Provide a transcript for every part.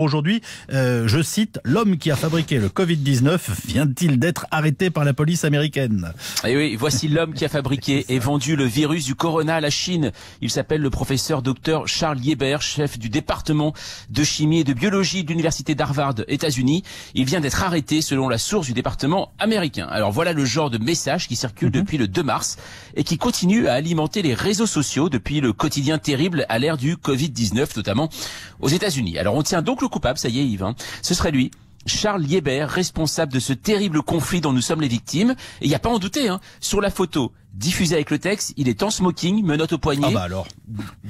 Aujourd'hui, je cite, l'homme qui a fabriqué le Covid-19 vient-il d'être arrêté par la police américaine? Et oui, voici l'homme qui a fabriqué et vendu le virus du corona à la Chine. Il s'appelle le professeur Dr Charles Lieber, chef du département de chimie et de biologie de l'université d'Harvard, États-Unis. Il vient d'être arrêté selon la source du département américain. Alors voilà le genre de message qui circule depuis le 2 mars et qui continue à alimenter les réseaux sociaux depuis le quotidien terrible à l'ère du Covid-19, notamment aux États-Unis. Alors on tient donc le coupable, ça y est Yves, ce serait lui. Charles Lieber, responsable de ce terrible conflit dont nous sommes les victimes. Et il n'y a pas à en douter, sur la photo diffusée avec le texte, il est en smoking, menottes au poignet. Ah bah alors.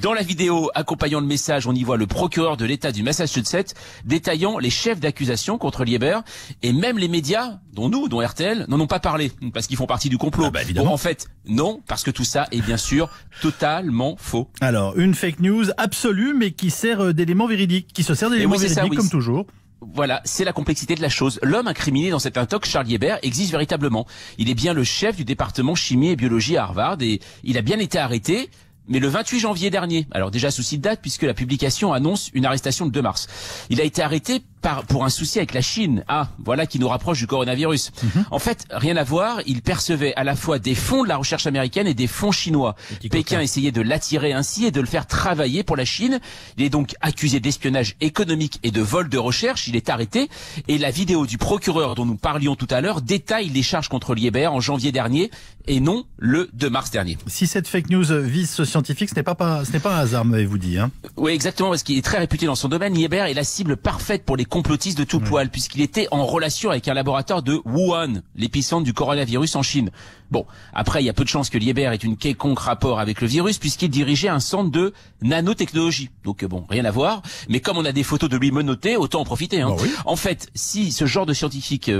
Dans la vidéo accompagnant le message, on y voit le procureur de l'État du Massachusetts détaillant les chefs d'accusation contre Lieber. Et même les médias, dont RTL, n'en ont pas parlé, parce qu'ils font partie du complot. Ah bah évidemment. Bon, en fait, non, parce que tout ça est bien sûr totalement faux. Alors, une fake news absolue, mais qui sert d'élément véridique, qui se sert d'élément véridique comme toujours. Voilà, c'est la complexité de la chose. L'homme incriminé dans cette intox, Charles Lieber, existe véritablement. Il est bien le chef du département chimie et biologie à Harvard et il a bien été arrêté, mais le 28 janvier dernier. Alors déjà souci de date puisque la publication annonce une arrestation le 2 mars. Il a été arrêté pour un souci avec la Chine. Ah, voilà qui nous rapproche du coronavirus. En fait, rien à voir, il percevait à la fois des fonds de la recherche américaine et des fonds chinois. Pékin essayait de l'attirer ainsi et de le faire travailler pour la Chine. Il est donc accusé d'espionnage économique et de vol de recherche. Il est arrêté et la vidéo du procureur dont nous parlions tout à l'heure détaille les charges contre Lieber en janvier dernier et non le 2 mars dernier. Si cette fake news vise ce scientifique, ce n'est pas un hasard, m'avez-vous dit. Oui, exactement, parce qu'il est très réputé dans son domaine. Lieber est la cible parfaite pour les complotistes de tout poil, puisqu'il était en relation avec un laboratoire de Wuhan, l'épicentre du coronavirus en Chine. Bon, après, il y a peu de chances que Lieber ait une quelconque rapport avec le virus, puisqu'il dirigeait un centre de nanotechnologie. Donc bon, rien à voir. Mais comme on a des photos de lui menotté, autant en profiter. Bah oui. En fait, si ce genre de scientifiques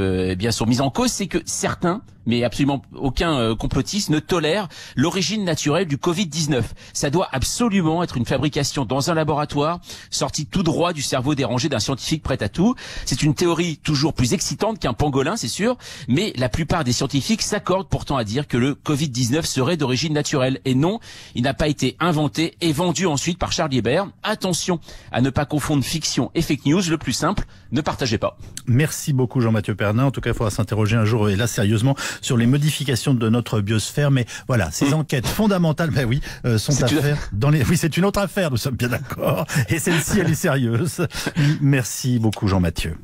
sont mis en cause, c'est que certains, mais absolument aucun complotiste ne tolère l'origine naturelle du Covid-19. Ça doit absolument être une fabrication dans un laboratoire, sortie tout droit du cerveau dérangé d'un scientifique prêt à tout. C'est une théorie toujours plus excitante qu'un pangolin, c'est sûr, mais la plupart des scientifiques s'accordent pourtant à dire que le Covid-19 serait d'origine naturelle. Et non, il n'a pas été inventé et vendu ensuite par Charles Lieber. Attention à ne pas confondre fiction et fake news. Le plus simple, ne partagez pas. Merci beaucoup Jean-Mathieu Pernin. En tout cas, il faudra s'interroger un jour, et là sérieusement, sur les modifications de notre biosphère. Mais voilà, ces enquêtes fondamentales, sont à faire dans les... Oui, c'est une autre affaire, nous sommes bien d'accord. Et celle-ci, elle est sérieuse. Merci beaucoup Jean-Mathieu.